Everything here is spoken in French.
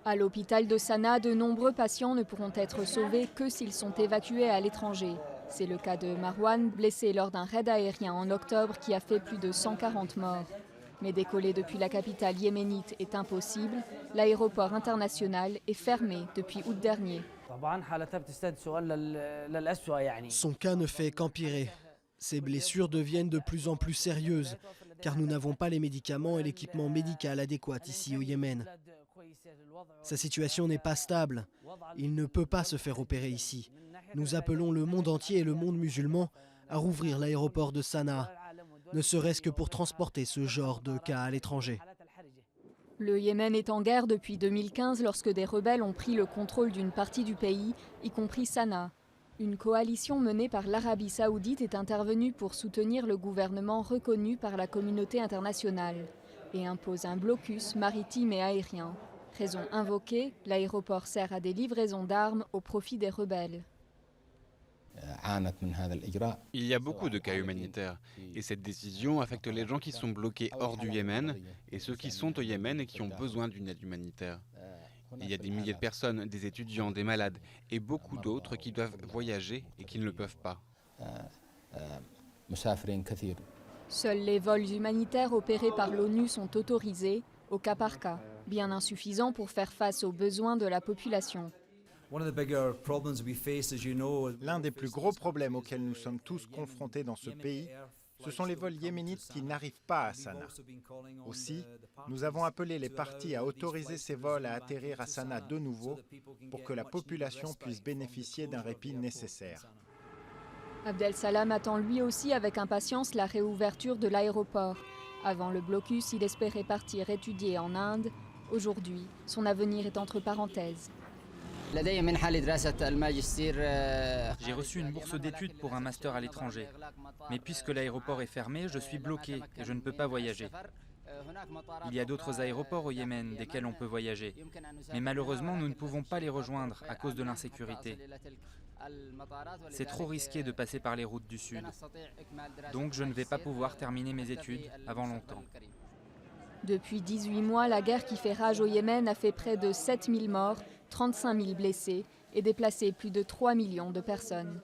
À l'hôpital de Sanaa, de nombreux patients ne pourront être sauvés que s'ils sont évacués à l'étranger. C'est le cas de Marwan, blessé lors d'un raid aérien en octobre qui a fait plus de 140 morts. Mais décoller depuis la capitale yéménite est impossible. L'aéroport international est fermé depuis août dernier. Son cas ne fait qu'empirer. Ses blessures deviennent de plus en plus sérieuses, car nous n'avons pas les médicaments et l'équipement médical adéquat ici au Yémen. Sa situation n'est pas stable. Il ne peut pas se faire opérer ici. Nous appelons le monde entier et le monde musulman à rouvrir l'aéroport de Sanaa, ne serait-ce que pour transporter ce genre de cas à l'étranger. Le Yémen est en guerre depuis 2015 lorsque des rebelles ont pris le contrôle d'une partie du pays, y compris Sanaa. Une coalition menée par l'Arabie saoudite est intervenue pour soutenir le gouvernement reconnu par la communauté internationale et impose un blocus maritime et aérien. Raison invoquée, l'aéroport sert à des livraisons d'armes au profit des rebelles. Il y a beaucoup de cas humanitaires et cette décision affecte les gens qui sont bloqués hors du Yémen et ceux qui sont au Yémen et qui ont besoin d'une aide humanitaire. Il y a des milliers de personnes, des étudiants, des malades et beaucoup d'autres qui doivent voyager et qui ne le peuvent pas. Seuls les vols humanitaires opérés par l'ONU sont autorisés, au cas par cas, bien insuffisants pour faire face aux besoins de la population. L'un des plus gros problèmes auxquels nous sommes tous confrontés dans ce pays, ce sont les vols yéménites qui n'arrivent pas à Sanaa. Aussi, nous avons appelé les parties à autoriser ces vols à atterrir à Sanaa de nouveau pour que la population puisse bénéficier d'un répit nécessaire. Abdel Salam attend lui aussi avec impatience la réouverture de l'aéroport. Avant le blocus, il espérait partir étudier en Inde. Aujourd'hui, son avenir est entre parenthèses. J'ai reçu une bourse d'études pour un master à l'étranger. Mais puisque l'aéroport est fermé, je suis bloqué et je ne peux pas voyager. Il y a d'autres aéroports au Yémen desquels on peut voyager. Mais malheureusement, nous ne pouvons pas les rejoindre à cause de l'insécurité. C'est trop risqué de passer par les routes du sud. Donc je ne vais pas pouvoir terminer mes études avant longtemps. Depuis 18 mois, la guerre qui fait rage au Yémen a fait près de 7000 morts, 35 000 blessés et déplacé plus de 3 millions de personnes.